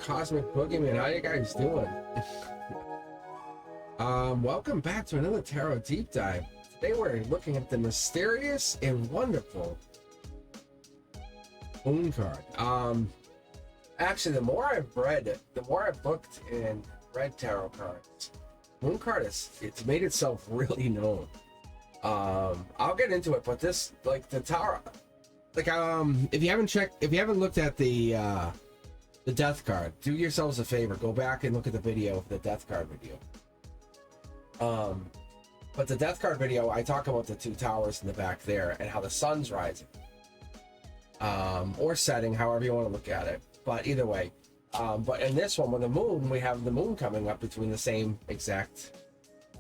Cosmic Boogeyman. How you guys doing? Welcome back to another tarot deep dive. Today we're looking at the mysterious and wonderful moon card. Actually, the more I've read, the more I've looked and read tarot cards, moon card it's made itself really known. I'll get into it, but this, like, the tower, like, if you haven't looked at the death card, do yourselves a favor, go back and look at the video of the death card video. But the death card video, I talk about the two towers in the back there and how the sun's rising, or setting, however you want to look at it. But either way, but in this one with the moon, we have the moon coming up between the same exact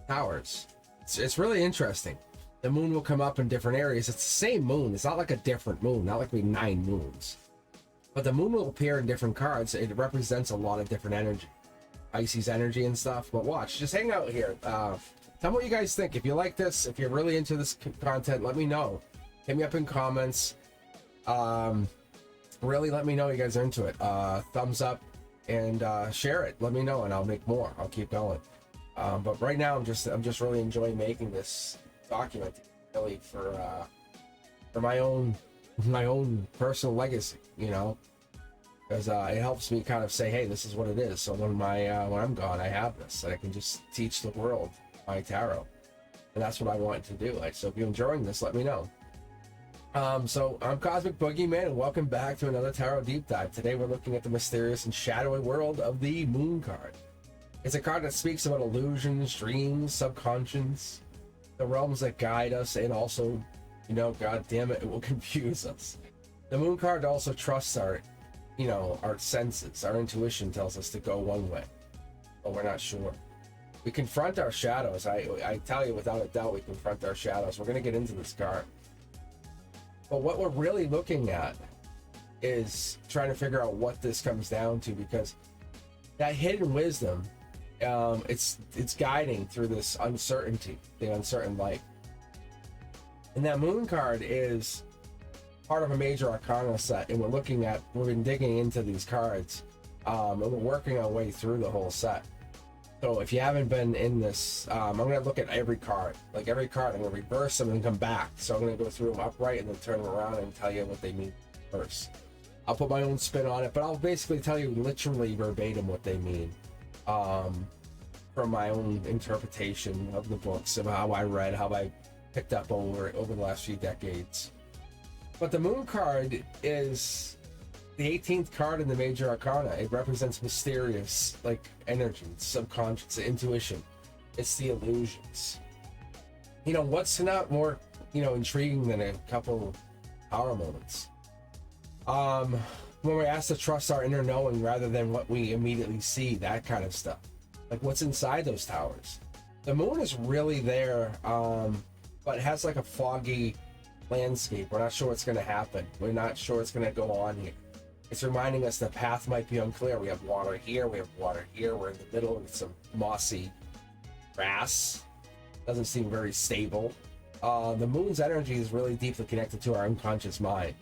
towers. It's really interesting. The moon will come up in different areas. It's the same moon. It's not like a different moon, not like we have 9 moons. But the moon will appear in different cards. It represents a lot of different energy. Pisces energy and stuff. But watch, just hang out here. Tell me what you guys think. If you like this, if you're really into this content, let me know. Hit me up in comments. Really let me know you guys are into it. Thumbs up and share it. Let me know and I'll make more. I'll keep going. But right now I'm just really enjoying making this document, really for my own personal legacy, you know, because it helps me kind of say, hey, this is what it is. So when I'm gone, I have this and I can just teach the world my tarot, and that's what I want to do. Like, so if you're enjoying this, let me know. So I'm Cosmic Boogeyman, and welcome back to another tarot deep dive. Today we're looking at the mysterious and shadowy world of the moon card. It's a card that speaks about illusions, dreams, subconscious, the realms that guide us, and also, you know, god damn it, it will confuse us. The moon card also trusts our, you know, our senses. Our intuition tells us to go one way, but we're not sure. We confront our shadows. I tell you, without a doubt, we confront our shadows. We're going to get into this card. But what we're really looking at is trying to figure out what this comes down to, because that hidden wisdom, it's guiding through this uncertainty, the uncertain light. And that moon card is part of a major arcana set, and we've been digging into these cards, and we're working our way through the whole set. So if you haven't been in this, I'm going to look at every card. Like every card, I'm going to reverse them and come back. So I'm going to go through them upright and then turn them around and tell you what they mean first. I'll put my own spin on it, but I'll basically tell you literally verbatim what they mean, from my own interpretation of the books, of how I read, how I picked up over the last few decades. But the moon card is the 18th card in the major arcana. It represents mysterious, like, energy, subconscious, intuition. It's the illusions. You know, what's not more, you know, intriguing than a couple power moments? When we're asked to trust our inner knowing rather than what we immediately see, that kind of stuff. Like, what's inside those towers? The moon is really there, but it has like a foggy landscape. We're not sure what's going to happen. We're not sure what's going to go on here. It's reminding us the path might be unclear. We have water here, we have water here. We're in the middle with some mossy grass. Doesn't seem very stable. The moon's energy is really deeply connected to our unconscious mind,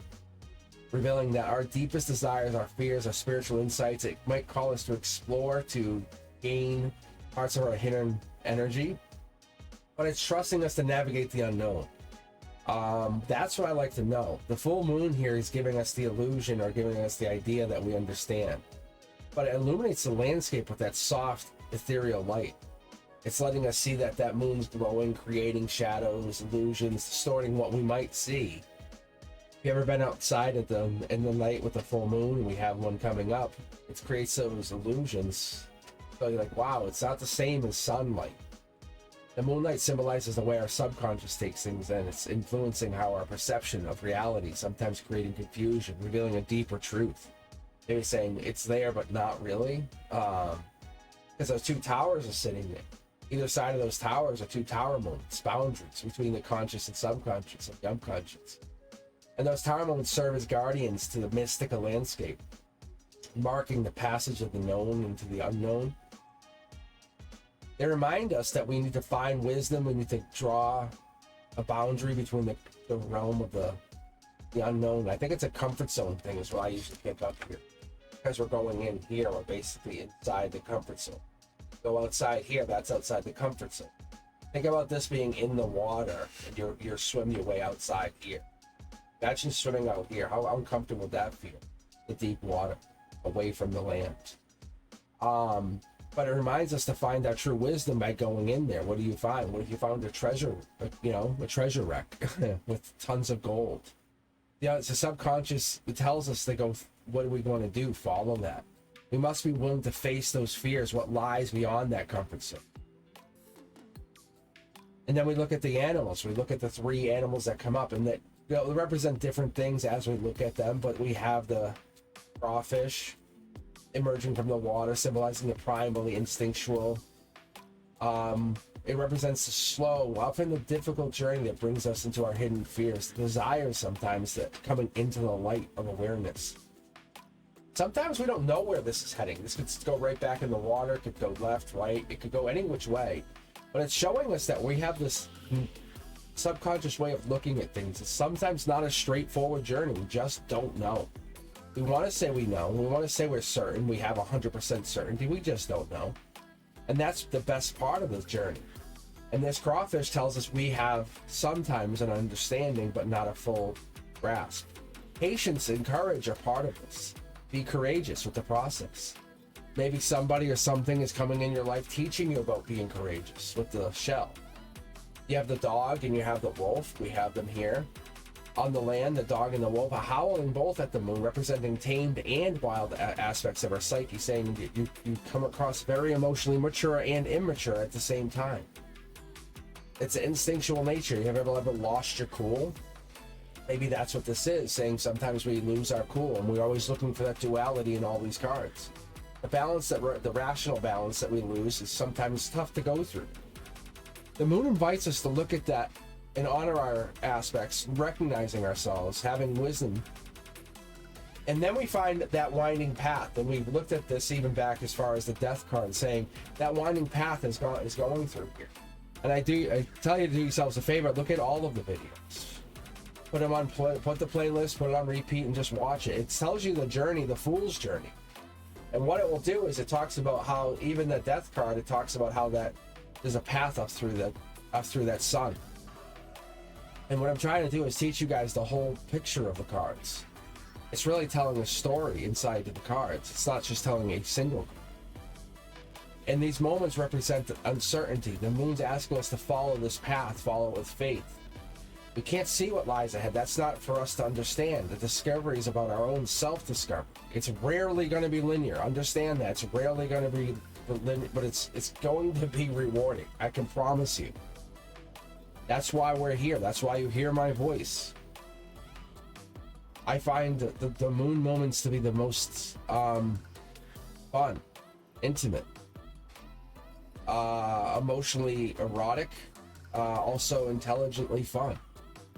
revealing that our deepest desires, our fears, our spiritual insights, it might call us to explore, to gain parts of our hidden energy, but it's trusting us to navigate the unknown. That's what I like to know. The full moon here is giving us the illusion, or giving us the idea that we understand, but it illuminates the landscape with that soft ethereal light. It's letting us see that moon's glowing, creating shadows, illusions, distorting what we might see. If you ever been outside in the night with a full moon, and we have one coming up, it creates those illusions. So you're like, wow, it's not the same as sunlight. The moonlight symbolizes the way our subconscious takes things in. It's influencing how our perception of reality, sometimes creating confusion, revealing a deeper truth. Maybe saying it's there, but not really. Because those two towers are sitting there. Either side of those towers are two tower moments, boundaries between the conscious and subconscious, and the unconscious. And those tower moments serve as guardians to the mystical landscape, marking the passage of the known into the unknown. They remind us that we need to find wisdom. We need to draw a boundary between the realm of the unknown. I think it's a comfort zone thing is what I usually pick up here. because we're going in here, we're basically inside the comfort zone. Go outside here, that's outside the comfort zone. Think about this being in the water, and you're swimming your way outside here. Imagine swimming out here. How uncomfortable would that feel? The deep water, away from the land. But it reminds us to find our true wisdom by going in there. What do you find? What if you found a treasure, a treasure wreck with tons of gold? Yeah, it's a subconscious. It tells us to go. What are we going to do? Follow that. We must be willing to face those fears. What lies beyond that comfort zone? And then we look at the animals. We look at the three animals that come up, and that they represent different things as we look at them. But we have the crawfish emerging from the water, symbolizing the primal, the instinctual. It represents the slow, often the difficult journey that brings us into our hidden fears, the desires sometimes that coming into the light of awareness. Sometimes we don't know where this is heading. This could go right back in the water, it could go left, right, it could go any which way. But it's showing us that we have this subconscious way of looking at things. It's sometimes not a straightforward journey. We just don't know. We want to say we know. We want to say we're certain. We have 100% certainty. We just don't know. And that's the best part of this journey. And this crawfish tells us we have sometimes an understanding, but not a full grasp. Patience and courage are part of this. Be courageous with the process. Maybe somebody or something is coming in your life teaching you about being courageous with the shell. You have the dog and you have the wolf. We have them here. On the land, the dog and the wolf are howling both at the moon, representing tamed and wild aspects of our psyche, saying that you come across very emotionally mature and immature at the same time. It's an instinctual nature. You have ever lost your cool? Maybe that's what this is, saying sometimes we lose our cool, and we're always looking for that duality in all these cards. The balance the rational balance that we lose is sometimes tough to go through. The moon invites us to look at that and honor our aspects, recognizing ourselves, having wisdom. And then we find that winding path. And we've looked at this even back as far as the death card, saying that winding path is going through here. And I tell you to do yourselves a favor, look at all of the videos. Put them on put the playlist, put it on repeat, and just watch it. It tells you the journey, the fool's journey. And what it will do is it talks about how, even the death card, it talks about how that there's a path up through that sun. And what I'm trying to do is teach you guys the whole picture of the cards. It's really telling a story inside of the cards. It's not just telling a single card. And these moments represent uncertainty. The moon's asking us to follow this path, follow it with faith. We can't see what lies ahead. That's not for us to understand. The discovery is about our own self-discovery. It's rarely going to be linear. Understand that. It's rarely going to be linear, but it's going to be rewarding. I can promise you. That's why we're here. That's why you hear my voice. I find the moon moments to be the most fun, intimate, emotionally erotic, also intelligently fun.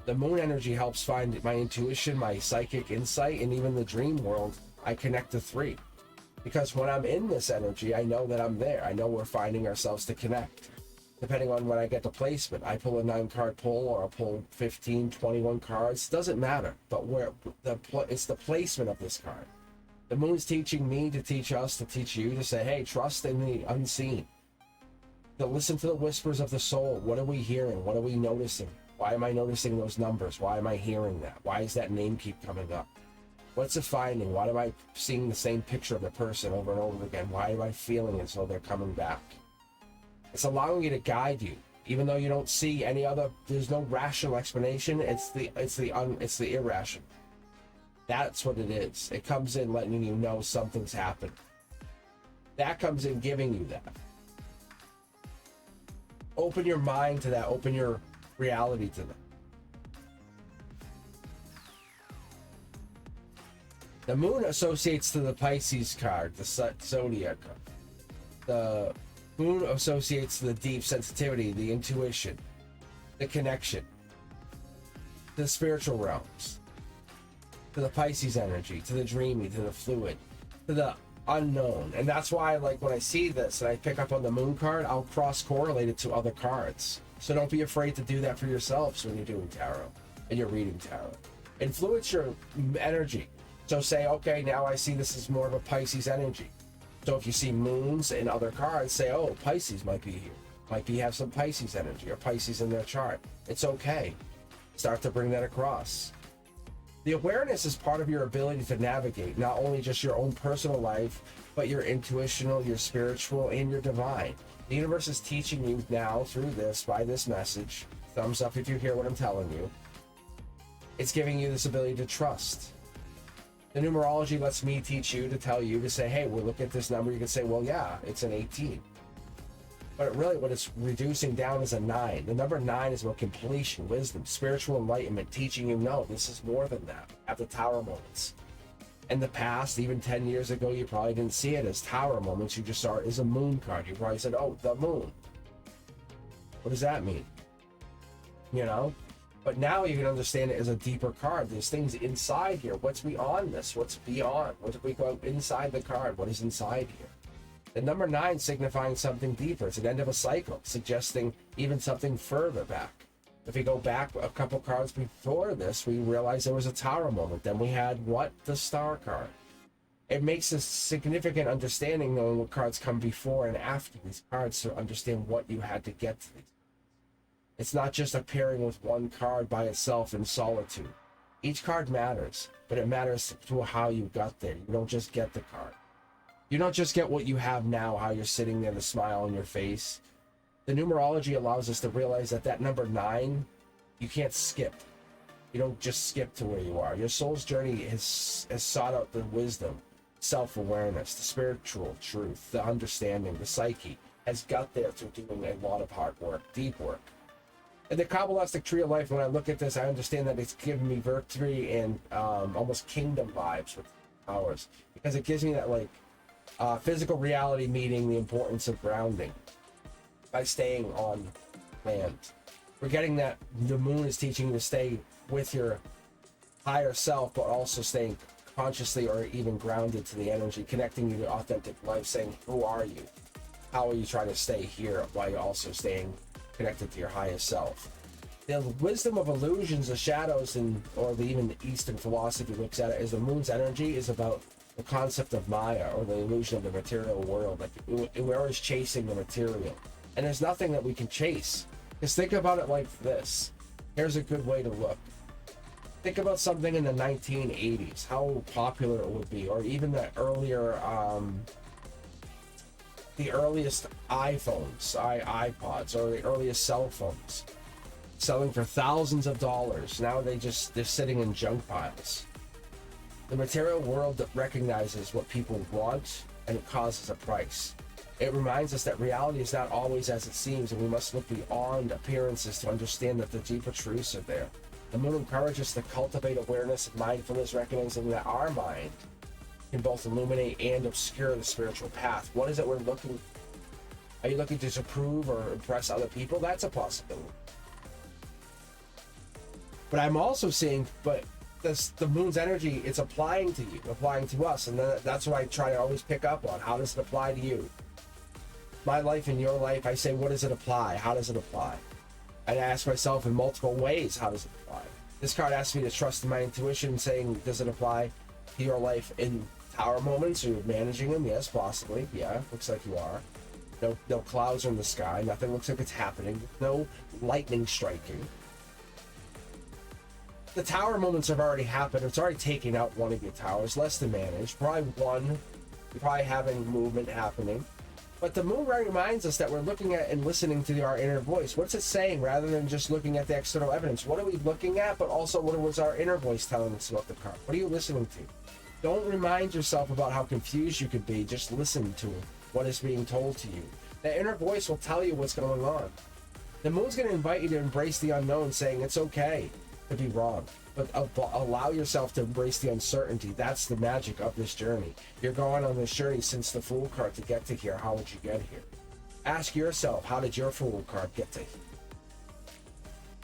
The moon energy helps find my intuition, my psychic insight, and even the dream world. I connect the three. Because when I'm in this energy, I know that I'm there. I know we're finding ourselves to connect. Depending on when I get the placement, I pull a 9-card pull, or I pull 15, 21 cards. Doesn't matter. But it's the placement of this card. The moon's teaching me to teach us, to teach you, to say, hey, trust in the unseen. To listen to the whispers of the soul. What are we hearing? What are we noticing? Why am I noticing those numbers? Why am I hearing that? Why does that name keep coming up? What's it finding? Why am I seeing the same picture of the person over and over again? Why am I feeling as though they're coming back? It's allowing you to guide you, even though you don't see any other. There's no rational explanation. It's the irrational. That's what it is. It comes in letting you know something's happened. That comes in giving you that. Open your mind to that. Open your reality to that. The moon associates to the Pisces card, the zodiac card. The moon associates to the deep sensitivity, the intuition, the connection, the spiritual realms, to the Pisces energy, to the dreamy, to the fluid, to the unknown. And that's why, like, when I see this and I pick up on the moon card, I'll cross-correlate it to other cards. So don't be afraid to do that for yourselves when you're doing tarot and you're reading tarot. Influence your energy. So say, okay, now I see this is more of a Pisces energy. So if you see moons in other cards, say, oh, Pisces might be here. Might be have some Pisces energy or Pisces in their chart. It's okay. Start to bring that across. The awareness is part of your ability to navigate not only just your own personal life, but your intuitional, your spiritual, and your divine. The universe is teaching you now through this, by this message. Thumbs up if you hear what I'm telling you. It's giving you this ability to trust. The numerology lets me teach you to tell you to say, hey, we'll look at this number. You can say, well, yeah, it's an 18. But really what it's reducing down is a 9. The number 9 is about completion, wisdom, spiritual enlightenment, teaching you, no, this is more than that. At the tower moments. In the past, even 10 years ago, you probably didn't see it as tower moments. You just saw it as a moon card. You probably said, oh, the moon. What does that mean? You know? But now you can understand it as a deeper card. There's things inside here. What's beyond this? What's beyond? What if we go inside the card? What is inside here? The number 9 signifying something deeper. It's an end of a cycle, suggesting even something further back. If we go back a couple cards before this, we realize there was a tower moment. Then we had what? The star card. It makes a significant understanding knowing what cards come before and after these cards to understand what you had to get to these. It's not just appearing with one card by itself in solitude. Each card matters, but it matters to how you got there. You don't just get the card. You don't just get what you have now, how you're sitting there, the smile on your face. The numerology allows us to realize that that number 9, you can't skip. You don't just skip to where you are. Your soul's journey has sought out the wisdom, self-awareness, the spiritual truth, the understanding, the psyche, has got there through doing a lot of hard work, deep work. In the Kabbalistic Tree of Life, when I look at this, I understand that it's giving me victory and almost kingdom vibes with powers, because it gives me that physical reality meeting the importance of grounding by staying on land. We're getting that the moon is teaching you to stay with your higher self, but also staying consciously or even grounded to the energy, connecting you to authentic life, saying, who are you? How are you trying to stay here while you're also staying connected to your highest self? The wisdom of illusions, the shadows, even the Eastern philosophy looks at it as the moon's energy is about the concept of Maya, or the illusion of the material world. Like we're always chasing the material, and there's nothing that we can chase. Just think about it like this. Here's a good way to look. Think about something in the 1980s, how popular it would be, or even the earlier, the earliest iPhones, iPods, or the earliest cell phones, selling for thousands of dollars. Now they're sitting in junk piles. The material world that recognizes what people want, and it causes a price. It reminds us that reality is not always as it seems, and we must look beyond appearances to understand that the deeper truths are there. The moon encourages us to cultivate awareness and mindfulness, recognizing that our mind can both illuminate and obscure the spiritual path. What is it we're looking? Are you looking to disapprove or impress other people? That's a possibility. But I'm also seeing, the moon's energy, it's applying to you, applying to us, and that's what I try to always pick up on. How does it apply to you? My life and your life, I say, what does it apply? How does it apply? And I ask myself in multiple ways, how does it apply? This card asks me to trust in my intuition, saying, does it apply to your life in tower moments? Are you managing them? Yes, possibly. Yeah, looks like you are. No clouds are in the sky. Nothing looks like it's happening. No lightning striking. The tower moments have already happened. It's already taken out one of your towers, less to manage. Probably one. You're probably having movement happening. But the moon reminds us that we're looking at and listening to our inner voice. What's it saying rather than just looking at the external evidence? What are we looking at, but also what was our inner voice telling us about the card? What are you listening to? Don't remind yourself about how confused you could be. Just listen to what is being told to you. The inner voice will tell you what's going on. The moon's going to invite you to embrace the unknown, saying it's okay to be wrong, but allow yourself to embrace the uncertainty. That's the magic of this journey. You're going on this journey since the Fool card to get to here. How would you get here? Ask yourself, how did your Fool card get to here?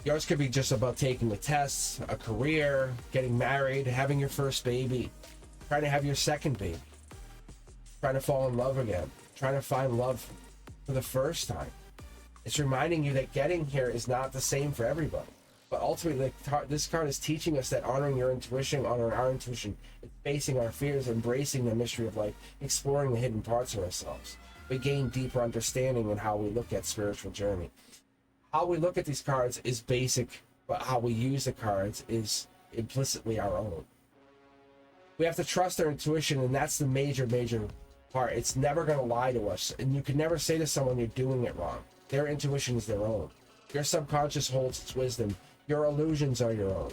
Yours could be just about taking the tests, a career, getting married, having your first baby, trying to have your second baby, trying to fall in love again, trying to find love for the first time. It's reminding you that getting here is not the same for everybody. But ultimately, this card is teaching us that honoring your intuition, honoring our intuition, is facing our fears, embracing the mystery of life, exploring the hidden parts of ourselves. We gain deeper understanding in how we look at spiritual journey. How we look at these cards is basic, but how we use the cards is implicitly our own. We have to trust our intuition, and that's the major part. It's never going to lie to us, and you can never say to someone you're doing it wrong. Their intuition is their own. Your subconscious holds its wisdom. Your illusions are your own.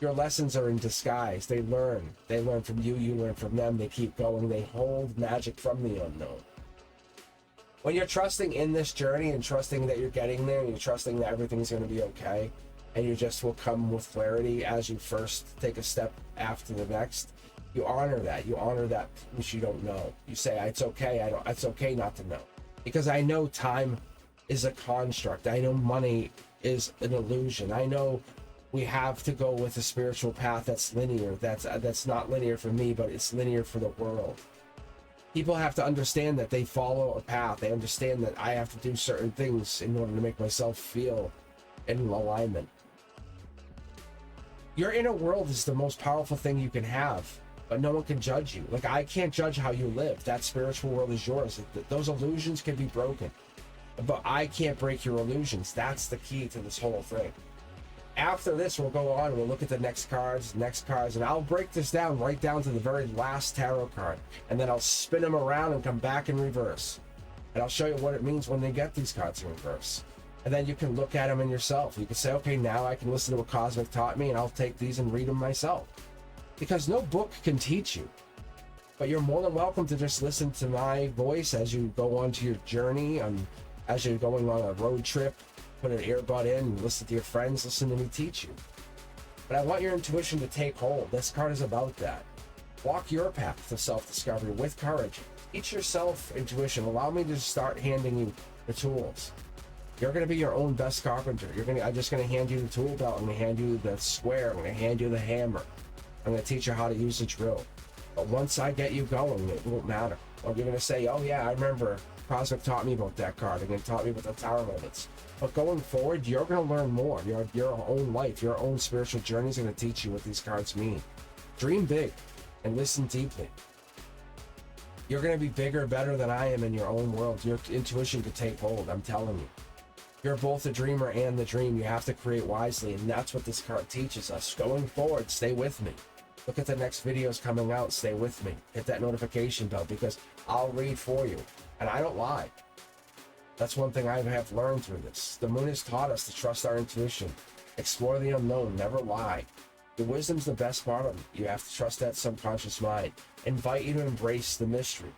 Your lessons are in disguise. They learn from you, you learn from them. They keep going. They hold magic from the unknown. When you're trusting in this journey and trusting that you're getting there, and you're trusting that everything's going to be okay, and you just will come with clarity as you first take a step after the next, you honor that. You honor that which you don't know. You say, it's okay. It's okay not to know. Because I know time is a construct. I know money is an illusion. I know we have to go with a spiritual path that's linear. That's not linear for me, but it's linear for the world. People have to understand that they follow a path. They understand that I have to do certain things in order to make myself feel in alignment. Your inner world is the most powerful thing you can have, but no one can judge you. Like, I can't judge how you live. That spiritual world is yours. Those illusions can be broken, but I can't break your illusions. That's the key to this whole thing. After this, we'll go on and we'll look at the next cards, and I'll break this down right down to the very last tarot card, and then I'll spin them around and come back in reverse, and I'll show you what it means when they get these cards in reverse. And then you can look at them in yourself. You can say, okay, now I can listen to what Cosmic taught me, and I'll take these and read them myself. Because no book can teach you. But you're more than welcome to just listen to my voice as you go on to your journey, as you're going on a road trip. Put an earbud in and listen to your friends, listen to me teach you. But I want your intuition to take hold. This card is about that. Walk your path to self-discovery with courage. Teach yourself intuition. Allow me to start handing you the tools. You're going to be your own best carpenter. I'm just going to hand you the tool belt. I'm going to hand you the square. I'm going to hand you the hammer. I'm going to teach you how to use the drill. But once I get you going, it won't matter. Or you're going to say, oh yeah, I remember Cosmic taught me about that card. And it taught me about the tower moments. But going forward, you're going to learn more. Your own life, your own spiritual journey is going to teach you what these cards mean. Dream big and listen deeply. You're going to be bigger, better than I am in your own world. Your intuition could take hold, I'm telling you. You're both the dreamer and the dream. You have to create wisely, and that's what this card teaches us. Going forward, stay with me. Look at the next videos coming out. Stay with me. Hit that notification bell because I'll read for you, and I don't lie. That's one thing I have learned through this. The moon has taught us to trust our intuition, explore the unknown, never lie. Your wisdom's the best part of it. You have to trust that subconscious mind. Invite you to embrace the mystery.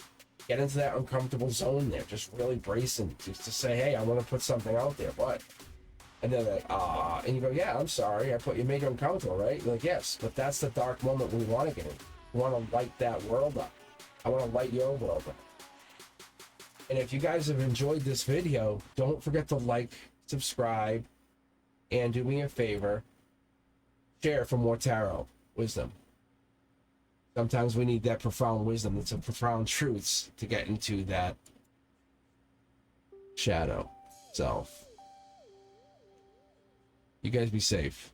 Get into that uncomfortable zone there. Just really bracing to say, hey, I want to put something out there. What? And they're like, and you go, yeah, I'm sorry. You made you uncomfortable, right? You're like, yes, but that's the dark moment we want to get in. We want to light that world up. I want to light your world up. And if you guys have enjoyed this video, don't forget to like, subscribe, and do me a favor, share for more tarot wisdom. Sometimes we need that profound wisdom, that's some profound truths to get into that shadow self. You guys be safe.